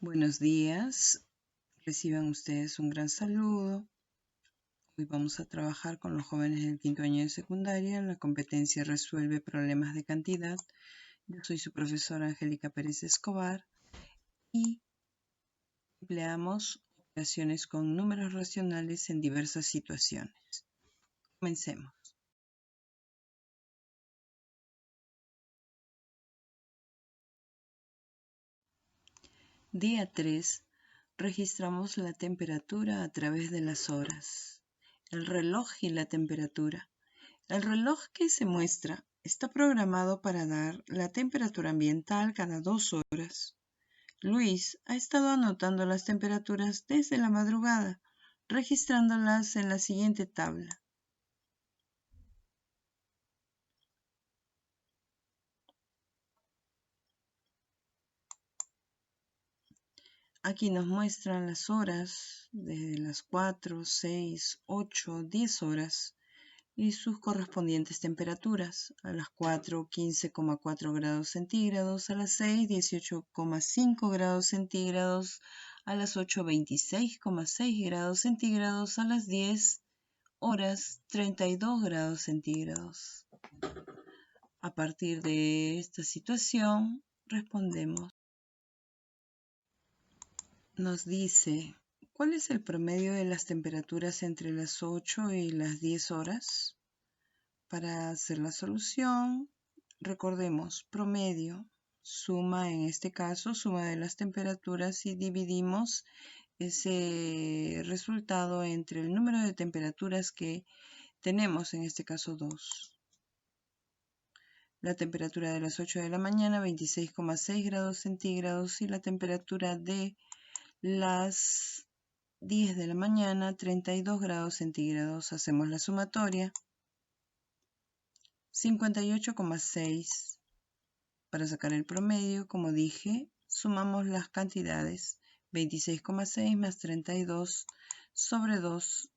Buenos días, reciban ustedes un gran saludo. Hoy vamos a trabajar con los jóvenes del quinto año de secundaria. La competencia resuelve problemas de cantidad. Yo soy su profesora Angélica Pérez Escobar y empleamos operaciones con números racionales en diversas situaciones. Comencemos. Día 3. Registramos la temperatura a través de las horas, el reloj y la temperatura. El reloj que se muestra está programado para dar la temperatura ambiental cada 2 horas. Luis ha estado anotando las temperaturas desde la madrugada, registrándolas en la siguiente tabla. Aquí nos muestran las horas desde las 4, 6, 8, 10 horas y sus correspondientes temperaturas. A las 4, 15,4 grados centígrados, a las 6, 18,5 grados centígrados, a las 8, 26,6 grados centígrados, a las 10 horas, 32 grados centígrados. A partir de esta situación, respondemos. Nos dice, ¿cuál es el promedio de las temperaturas entre las 8 y las 10 horas? Para hacer la solución, recordemos promedio, suma en este caso, suma de las temperaturas y dividimos ese resultado entre el número de temperaturas que tenemos, en este caso 2. La temperatura de las 8 de la mañana, 26,6 grados centígrados y la temperatura de las 10 de la mañana, 32 grados centígrados. Hacemos la sumatoria. 58,6. Para sacar el promedio, como dije, sumamos las cantidades. 26,6 más 32 sobre 2,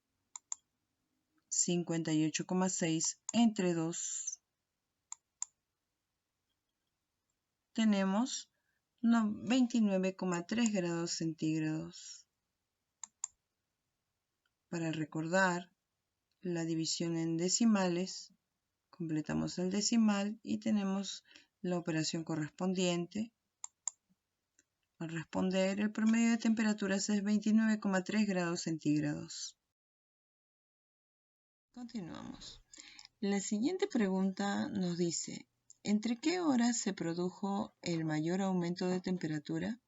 58,6 entre 2. Tenemos 29,3 grados centígrados. Para recordar la división en decimales, completamos el decimal y tenemos la operación correspondiente. Al responder, el promedio de temperaturas es 29,3 grados centígrados. Continuamos. La siguiente pregunta nos dice, ¿entre qué horas se produjo el mayor aumento de temperatura?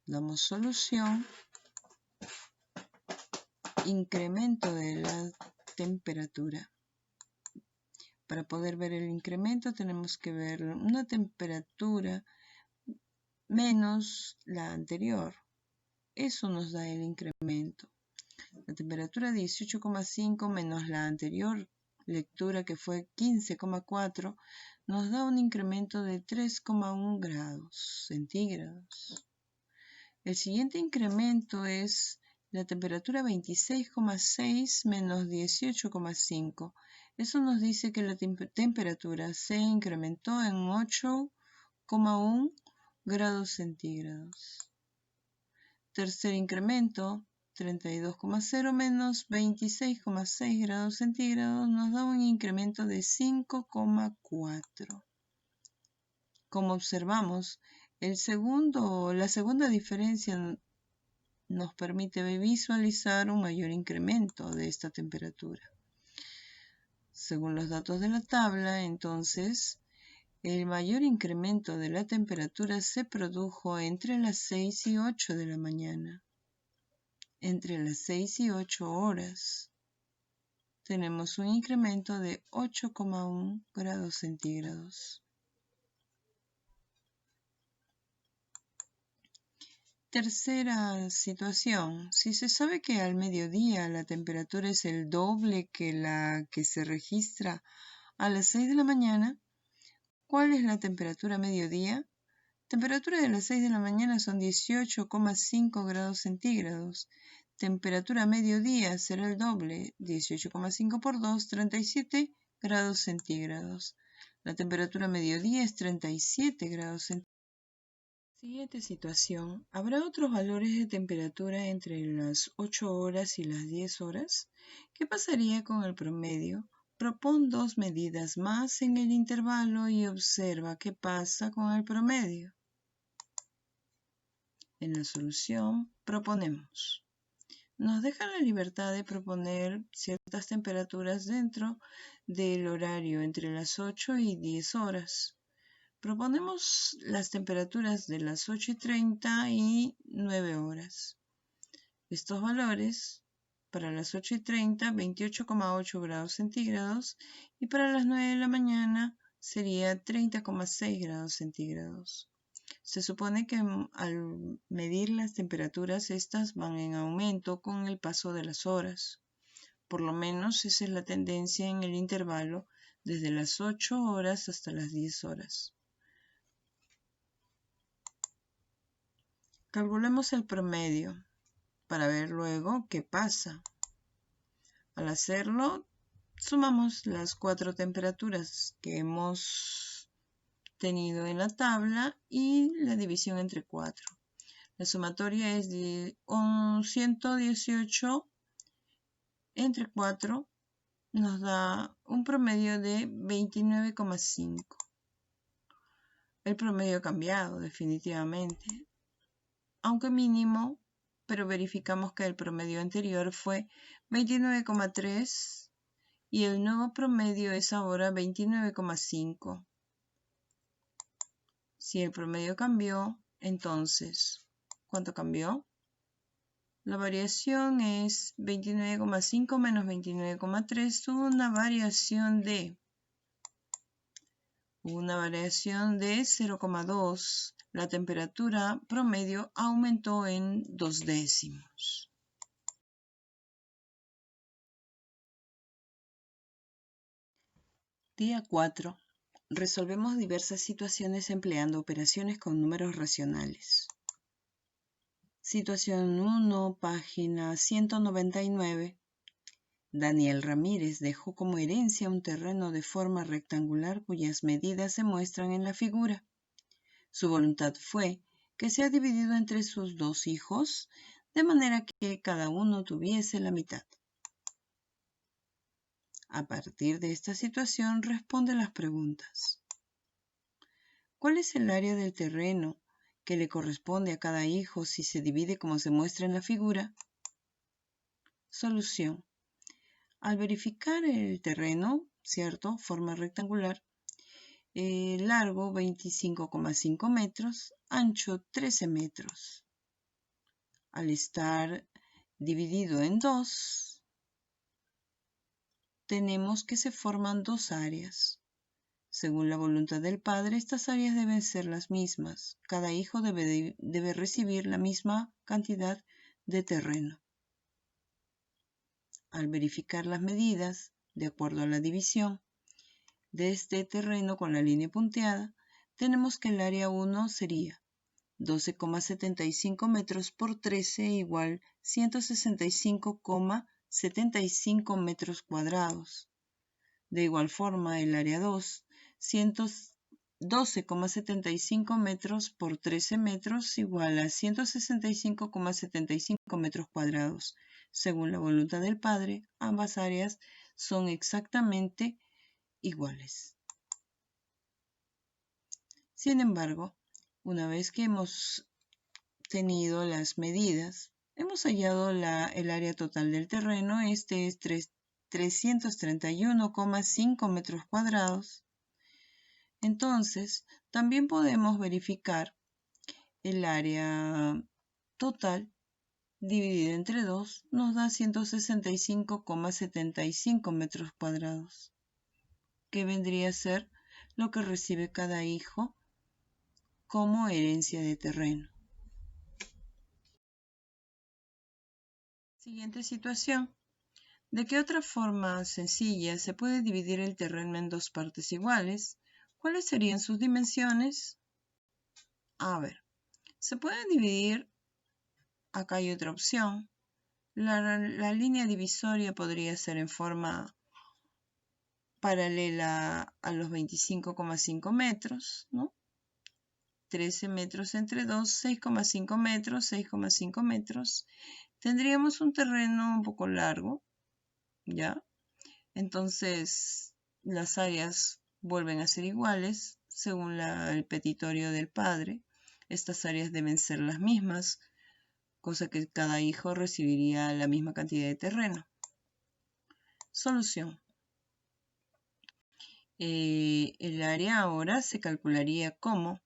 Damos solución. Incremento de la temperatura. Para poder ver el incremento tenemos que ver una temperatura menos la anterior. Eso nos da el incremento. La temperatura 18,5 menos la anterior lectura que fue 15,4 nos da un incremento de 3,1 grados centígrados. El siguiente incremento es la temperatura 26,6 menos 18,5. Eso nos dice que la temperatura se incrementó en 8,1 grados centígrados. Tercer incremento, 32,0 menos 26,6 grados centígrados nos da un incremento de 5,4. Como observamos, la segunda diferencia nos permite visualizar un mayor incremento de esta temperatura. Según los datos de la tabla, entonces, el mayor incremento de la temperatura se produjo entre las 6 y 8 de la mañana. Entre las 6 y 8 horas tenemos un incremento de 8,1 grados centígrados. Tercera situación. Si se sabe que al mediodía la temperatura es el doble que la que se registra a las 6 de la mañana, ¿cuál es la temperatura mediodía? Temperatura de las 6 de la mañana son 18,5 grados centígrados. Temperatura mediodía será el doble, 18,5 por 2, 37 grados centígrados. La temperatura mediodía es 37 grados centígrados. Siguiente situación. ¿Habrá otros valores de temperatura entre las 8 horas y las 10 horas? ¿Qué pasaría con el promedio? Propon dos medidas más en el intervalo y observa qué pasa con el promedio. En la solución proponemos. Nos deja la libertad de proponer ciertas temperaturas dentro del horario entre las 8 y 10 horas. Proponemos las temperaturas de las 8:30 y 9 horas. Estos valores, para las 8:30, 28,8 grados centígrados y para las 9 de la mañana sería 30,6 grados centígrados. Se supone que al medir las temperaturas, estas van en aumento con el paso de las horas. Por lo menos esa es la tendencia en el intervalo desde las 8 horas hasta las 10 horas. Calculemos el promedio para ver luego qué pasa. Al hacerlo, sumamos las 4 temperaturas que hemos tenido en la tabla y la división entre 4. La sumatoria es de 118 entre 4, nos da un promedio de 29,5. El promedio ha cambiado definitivamente, aunque mínimo, pero verificamos que el promedio anterior fue 29,3 y el nuevo promedio es ahora 29,5. Si el promedio cambió, entonces, ¿cuánto cambió? La variación es 29,5 menos 29,3, una variación de 0,2. La temperatura promedio aumentó en 2 décimos. Día 4. Resolvemos diversas situaciones empleando operaciones con números racionales. Situación 1, página 199. Daniel Ramírez dejó como herencia un terreno de forma rectangular cuyas medidas se muestran en la figura. Su voluntad fue que sea dividido entre sus dos hijos, de manera que cada uno tuviese la mitad. A partir de esta situación responde las preguntas. ¿Cuál es el área del terreno que le corresponde a cada hijo si se divide como se muestra en la figura? Solución. Al verificar el terreno, ¿cierto? Forma rectangular, largo 25,5 metros, ancho 13 metros. Al estar dividido en dos, tenemos que se forman dos áreas. Según la voluntad del padre, estas áreas deben ser las mismas. Cada hijo debe recibir la misma cantidad de terreno. Al verificar las medidas, de acuerdo a la división de este terreno con la línea punteada, tenemos que el área 1 sería 12,75 metros por 13 igual 165,75 metros cuadrados. De igual forma, el área 2, 112,75 metros por 13 metros igual a 165,75 metros cuadrados. Según la voluntad del padre, ambas áreas son exactamente iguales. Sin embargo, una vez que hemos tenido las medidas, hemos hallado el área total del terreno. Este es 331,5 metros cuadrados. Entonces, también podemos verificar el área total dividida entre 2 nos da 165,75 metros cuadrados, que vendría a ser lo que recibe cada hijo como herencia de terreno. Siguiente situación. ¿De qué otra forma sencilla se puede dividir el terreno en dos partes iguales? ¿Cuáles serían sus dimensiones? A ver, se puede dividir. Acá hay otra opción. La línea divisoria podría ser en forma paralela a los 25,5 metros, ¿no? 13 metros entre 2, 6,5 metros, 6,5 metros. Tendríamos un terreno un poco largo, ¿ya? Entonces, las áreas vuelven a ser iguales según el petitorio del padre. Estas áreas deben ser las mismas, cosa que cada hijo recibiría la misma cantidad de terreno. Solución. El área ahora se calcularía como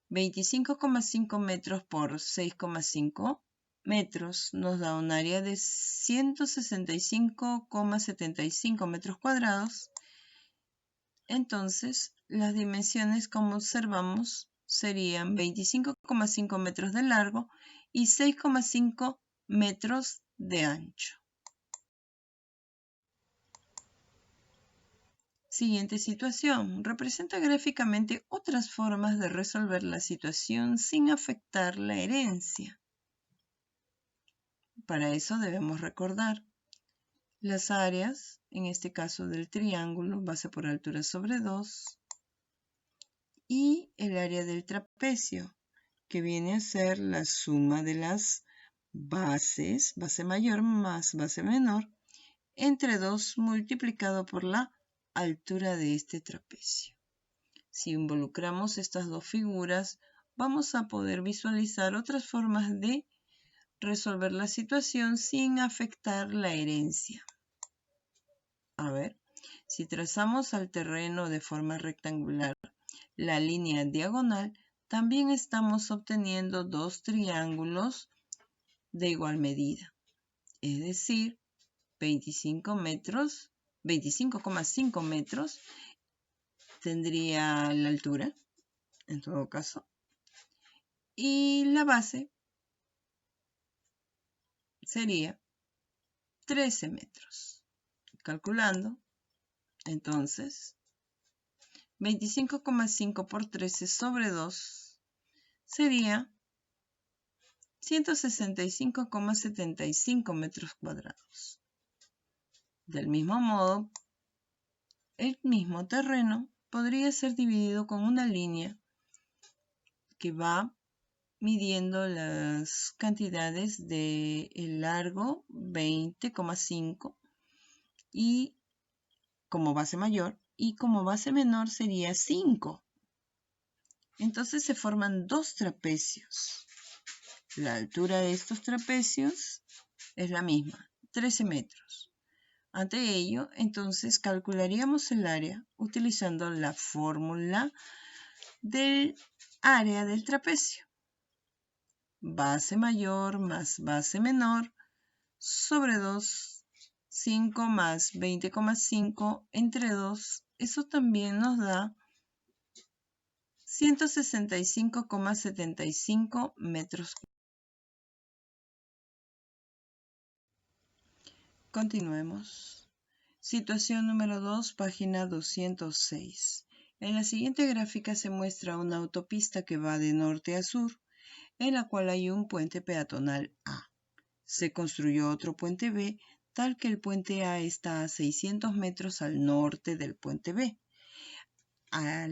25,5 metros por 6,5 metros nos da un área de 165,75 metros cuadrados. Entonces, las dimensiones, como observamos, serían 25,5 metros de largo y 6,5 metros de ancho. Siguiente situación. Representa gráficamente otras formas de resolver la situación sin afectar la herencia. Para eso debemos recordar las áreas, en este caso del triángulo, base por altura sobre 2, y el área del trapecio, que viene a ser la suma de las bases, base mayor más base menor, entre 2 multiplicado por la altura de este trapecio. Si involucramos estas dos figuras, vamos a poder visualizar otras formas de resolver la situación sin afectar la herencia. A ver, si trazamos al terreno de forma rectangular la línea diagonal, también estamos obteniendo dos triángulos de igual medida, es decir, 25,5 metros tendría la altura, en todo caso, y la base sería 13 metros. Calculando, entonces, 25,5 por 13 sobre 2 sería 165,75 metros cuadrados. Del mismo modo, el mismo terreno podría ser dividido con una línea que va midiendo las cantidades de el largo 20,5 y como base mayor, y como base menor sería 5. Entonces se forman dos trapecios. La altura de estos trapecios es la misma, 13 metros. Ante ello, entonces calcularíamos el área utilizando la fórmula del área del trapecio. Base mayor más base menor sobre 2, 5 más 20,5 entre 2. Eso también nos da 165,75 metros. Continuemos. Situación número 2, página 206. En la siguiente gráfica se muestra una autopista que va de norte a sur, en la cual hay un puente peatonal A. Se construyó otro puente B, tal que el puente A está a 600 metros al norte del puente B. A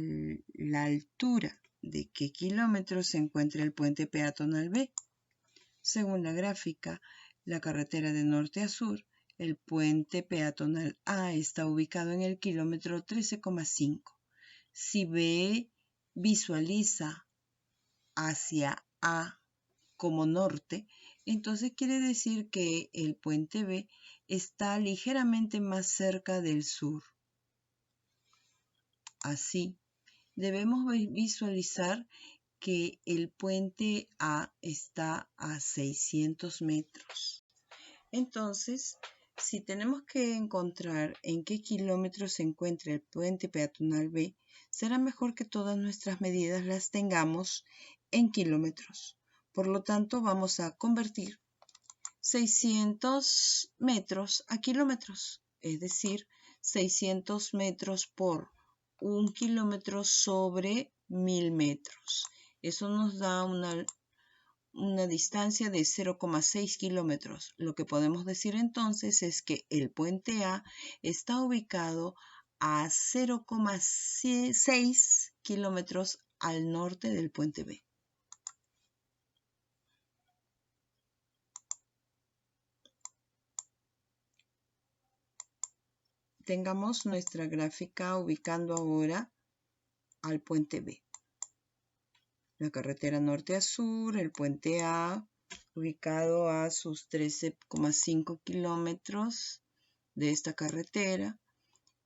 la altura de qué kilómetros se encuentra el puente peatonal B. Según la gráfica, la carretera de norte a sur, el puente peatonal A está ubicado en el kilómetro 13,5. Si B visualiza hacia A como norte, entonces quiere decir que el puente B está ligeramente más cerca del sur. Así, debemos visualizar que el puente A está a 600 metros. Entonces, si tenemos que encontrar en qué kilómetros se encuentra el puente peatonal B, será mejor que todas nuestras medidas las tengamos en kilómetros. Por lo tanto, vamos a convertir 600 metros a kilómetros, es decir, 600 metros por 1 kilómetro sobre 1000 metros. Eso nos da una distancia de 0,6 kilómetros. Lo que podemos decir entonces es que el puente A está ubicado a 0,6 kilómetros al norte del puente B. Tengamos nuestra gráfica ubicando ahora al puente B. La carretera norte a sur, el puente A, ubicado a sus 13,5 kilómetros de esta carretera.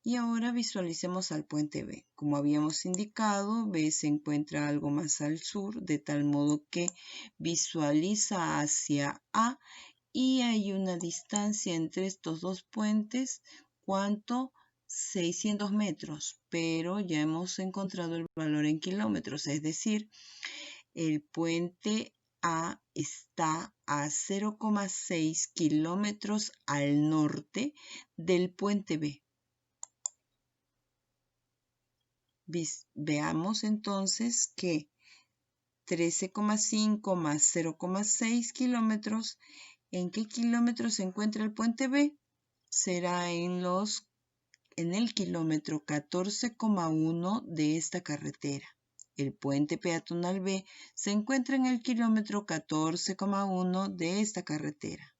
Y ahora visualicemos al puente B. Como habíamos indicado, B se encuentra algo más al sur, de tal modo que visualiza hacia A y hay una distancia entre estos dos puentes, ¿cuánto? 600 metros, pero ya hemos encontrado el valor en kilómetros, es decir, el puente A está a 0,6 kilómetros al norte del puente B. Veamos entonces que 13,5 más 0,6 kilómetros, ¿en qué kilómetros se encuentra el puente B? Será en el kilómetro 14,1 de esta carretera. El puente peatonal B se encuentra en el kilómetro 14,1 de esta carretera.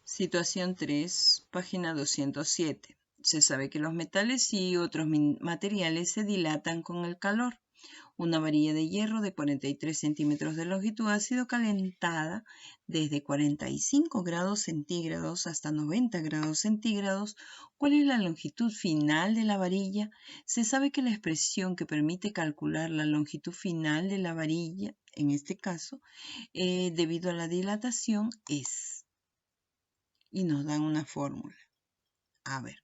Situación 3, página 207. Se sabe que los metales y otros materiales se dilatan con el calor. Una varilla de hierro de 43 centímetros de longitud ha sido calentada desde 45 grados centígrados hasta 90 grados centígrados. ¿Cuál es la longitud final de la varilla? Se sabe que la expresión que permite calcular la longitud final de la varilla, en este caso, debido a la dilatación, es... Y nos dan una fórmula. A ver,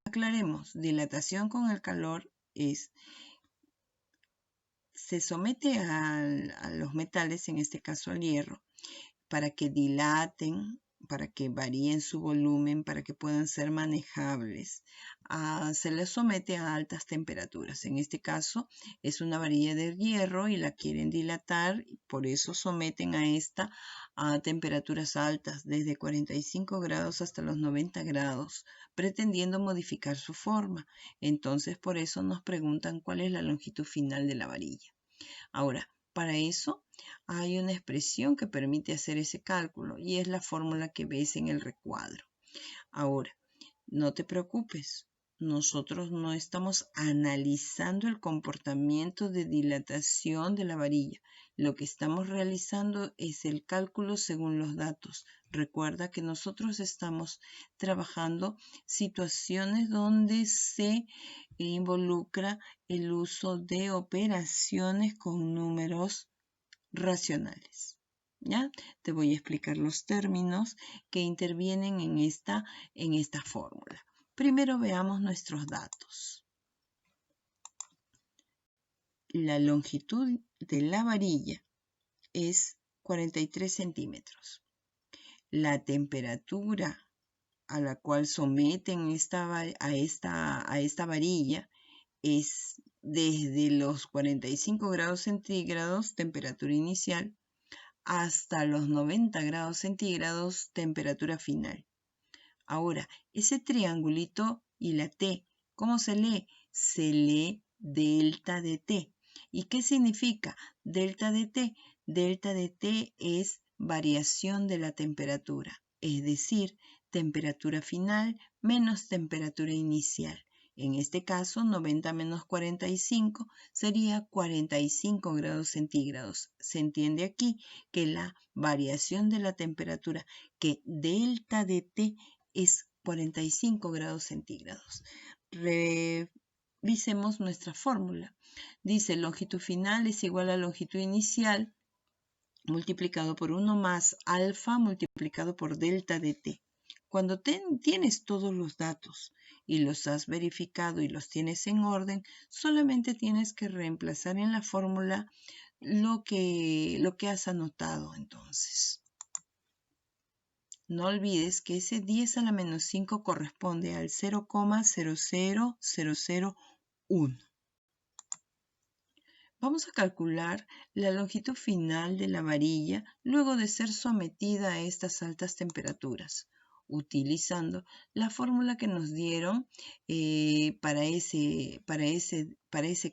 aclaremos. Dilatación con el calor es... Se somete a los metales, en este caso al hierro, para que dilaten, para que varíen su volumen, para que puedan ser manejables. Se les somete a altas temperaturas. En este caso es una varilla de hierro y la quieren dilatar, por eso someten a esta a temperaturas altas, desde 45 grados hasta los 90 grados, pretendiendo modificar su forma. Entonces, por eso nos preguntan cuál es la longitud final de la varilla. Ahora, para eso hay una expresión que permite hacer ese cálculo y es la fórmula que ves en el recuadro. Ahora, no te preocupes, nosotros no estamos analizando el comportamiento de dilatación de la varilla. Lo que estamos realizando es el cálculo según los datos. Recuerda que nosotros estamos trabajando situaciones donde se involucra el uso de operaciones con números racionales. ¿Ya? Te voy a explicar los términos que intervienen en esta fórmula. Primero veamos nuestros datos. La longitud de la varilla es 43 centímetros. La temperatura a la cual someten a esta varilla es desde los 45 grados centígrados, temperatura inicial, hasta los 90 grados centígrados, temperatura final. Ahora, ese triangulito y la T, ¿cómo se lee? Se lee delta de T. ¿Y qué significa delta de T? Delta de T es variación de la temperatura, es decir, temperatura final menos temperatura inicial. En este caso, 90 menos 45 sería 45 grados centígrados. Se entiende aquí que la variación de la temperatura, que delta de T es 45 grados centígrados. Revisemos nuestra fórmula. Dice longitud final es igual a longitud inicial multiplicado por 1 más alfa multiplicado por delta de T. Cuando tienes todos los datos y los has verificado y los tienes en orden, solamente tienes que reemplazar en la fórmula lo que has anotado entonces. No olvides que ese 10 a la menos 5 corresponde al 0,00001. Vamos a calcular la longitud final de la varilla luego de ser sometida a estas altas temperaturas. utilizando la fórmula que nos dieron para ese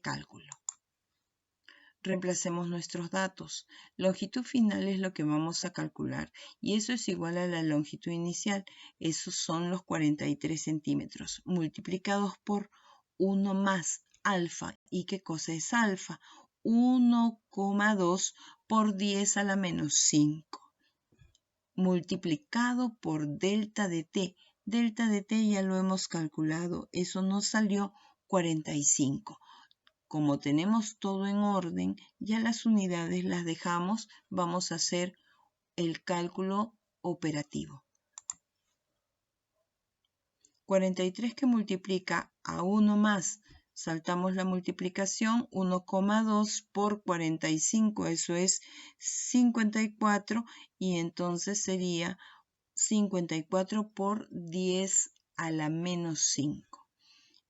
cálculo. Reemplacemos nuestros datos. Longitud final es lo que vamos a calcular y eso es igual a la longitud inicial. Esos son los 43 centímetros multiplicados por 1 más alfa. ¿Y qué cosa es alfa? 1,2 por 10 a la menos 5 multiplicado por delta de t. Delta de t ya lo hemos calculado. Eso nos salió 45. Como tenemos todo en orden, ya las unidades las dejamos, vamos a hacer el cálculo operativo. 43 que multiplica a 1 más, saltamos la multiplicación, 1,2 por 45, eso es 54, y entonces sería 54 por 10 a la menos 5.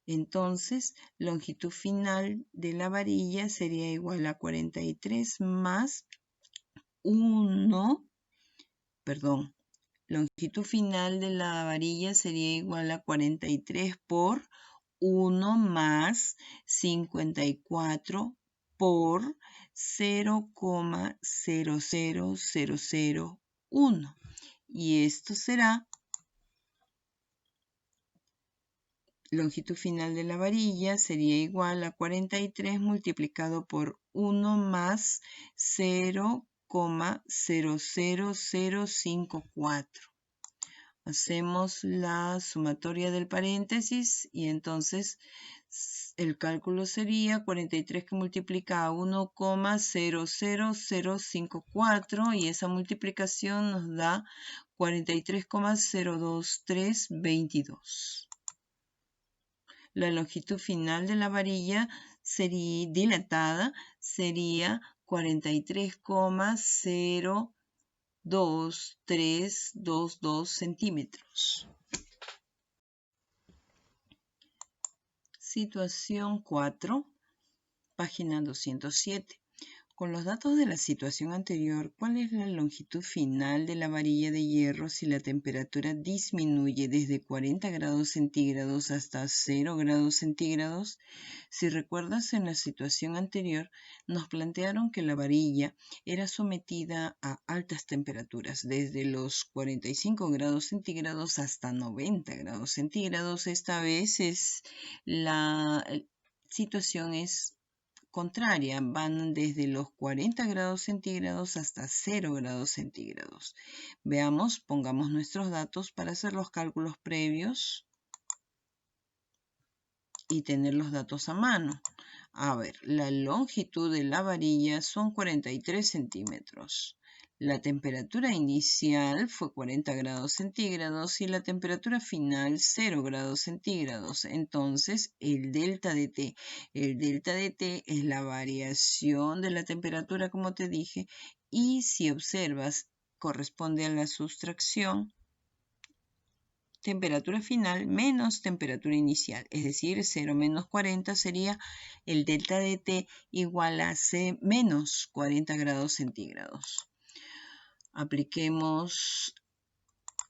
Entonces, longitud final de la varilla sería igual a 43 más 1, longitud final de la varilla sería igual a 43 por 1 más 54 por 0,00001. Y esto será longitud final de la varilla sería igual a 43 multiplicado por 1 más 0,00054. Hacemos la sumatoria del paréntesis y entonces el cálculo sería 43 que multiplica a 1,00054 y esa multiplicación nos da 43,02322. La longitud final de la varilla dilatada sería 43,02322 centímetros. Situación 4, página 207. Con los datos de la situación anterior, ¿cuál es la longitud final de la varilla de hierro si la temperatura disminuye desde 40 grados centígrados hasta 0 grados centígrados? Si recuerdas, en la situación anterior nos plantearon que la varilla era sometida a altas temperaturas, desde los 45 grados centígrados hasta 90 grados centígrados. Esta vez la situación es contraria, van desde los 40 grados centígrados hasta 0 grados centígrados. Veamos, pongamos nuestros datos para hacer los cálculos previos y tener los datos a mano. A ver, la longitud de la varilla son 43 centímetros. La temperatura inicial fue 40 grados centígrados y la temperatura final 0 grados centígrados. Entonces, el delta de T. El delta de T es la variación de la temperatura, como te dije, y si observas, corresponde a la sustracción temperatura final menos temperatura inicial, es decir, 0 menos 40 sería el delta de T igual a C menos 40 grados centígrados. Apliquemos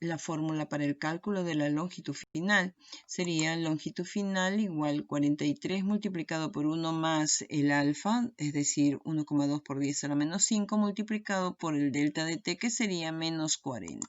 la fórmula para el cálculo de la longitud final. Sería longitud final igual 43 multiplicado por 1 más el alfa, es decir, 1,2 por 10 a la menos 5 multiplicado por el delta de T, que sería menos 40.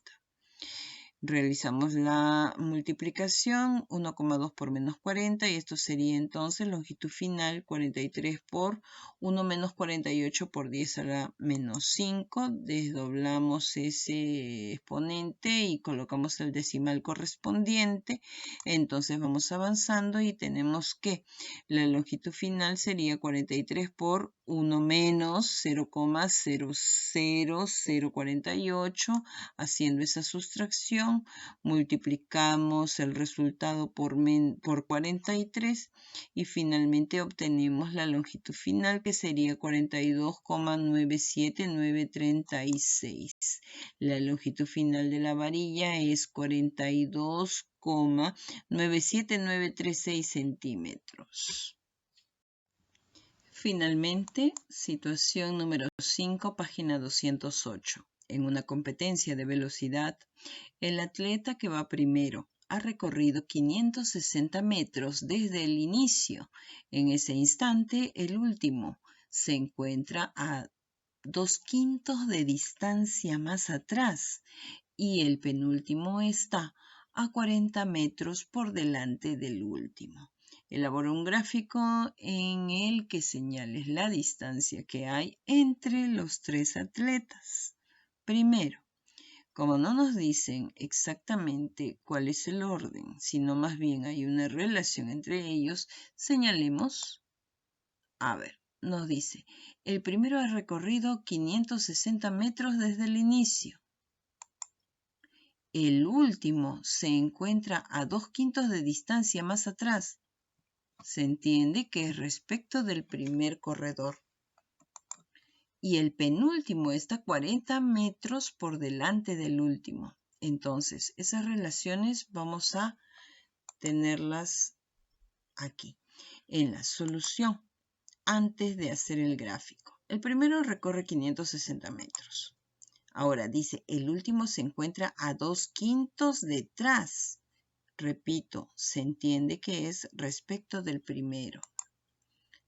Realizamos la multiplicación, 1,2 por menos 40, y esto sería entonces longitud final 43 por 1 menos 48 por 10 a la menos 5. Desdoblamos ese exponente y colocamos el decimal correspondiente. Entonces vamos avanzando y tenemos que la longitud final sería 43 por 1 menos 0,00048, haciendo esa sustracción. Multiplicamos el resultado por 43 y finalmente obtenemos la longitud final, que sería 42,97936. La longitud final de la varilla es 42,97936 centímetros. Finalmente, situación número 5, página 208. En una competencia de velocidad, el atleta que va primero ha recorrido 560 metros desde el inicio. En ese instante, el último se encuentra a 2/5 de distancia más atrás y el penúltimo está a 40 metros por delante del último. Elabora un gráfico en el que señales la distancia que hay entre los tres atletas. Primero, como no nos dicen exactamente cuál es el orden, sino más bien hay una relación entre ellos, señalemos, nos dice, el primero ha recorrido 560 metros desde el inicio. El último se encuentra a 2/5 de distancia más atrás. Se entiende que es respecto del primer corredor. Y el penúltimo está 40 metros por delante del último. Entonces, esas relaciones vamos a tenerlas aquí, en la solución, antes de hacer el gráfico. El primero recorre 560 metros. Ahora dice, el último se encuentra a 2/5 detrás. Repito, se entiende que es respecto del primero.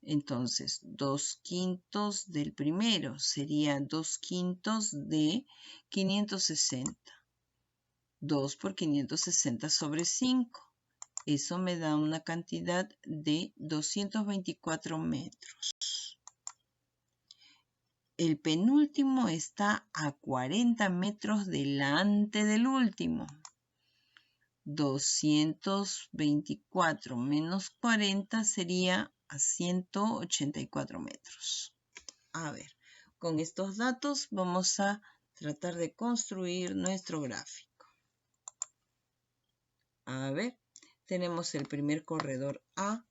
Entonces, 2/5 del primero sería 2/5 de 560. 2 por 560 sobre 5. Eso me da una cantidad de 224 metros. El penúltimo está a 40 metros delante del último. 224 menos 40 sería a 184 metros. A ver, con estos datos vamos a tratar de construir nuestro gráfico. A ver, tenemos el primer corredor A,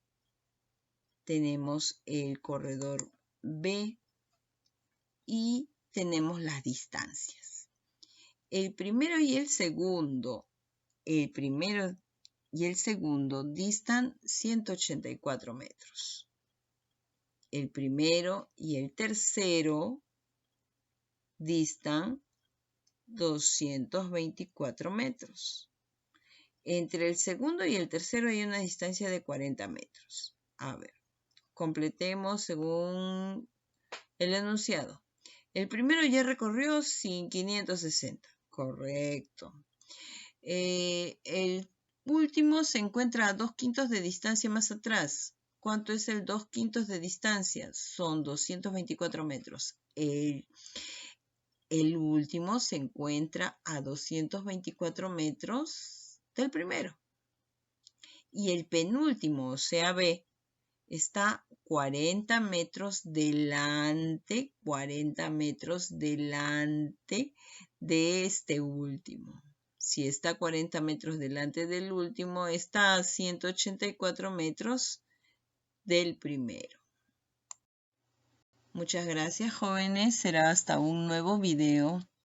tenemos el corredor B y tenemos las distancias. El primero y el segundo distan 184 metros. El primero y el tercero distan 224 metros. Entre el segundo y el tercero hay una distancia de 40 metros. A ver, completemos según el enunciado. El primero ya recorrió 560. Correcto. El último se encuentra a 2/5 de distancia más atrás. ¿Cuánto es el 2/5 de distancia? Son 224 metros. El último se encuentra a 224 metros del primero. Y el penúltimo, o sea, B, está 40 metros delante de este último. Si está 40 metros delante del último, está a 184 metros del primero. Muchas gracias, jóvenes. Será hasta un nuevo video.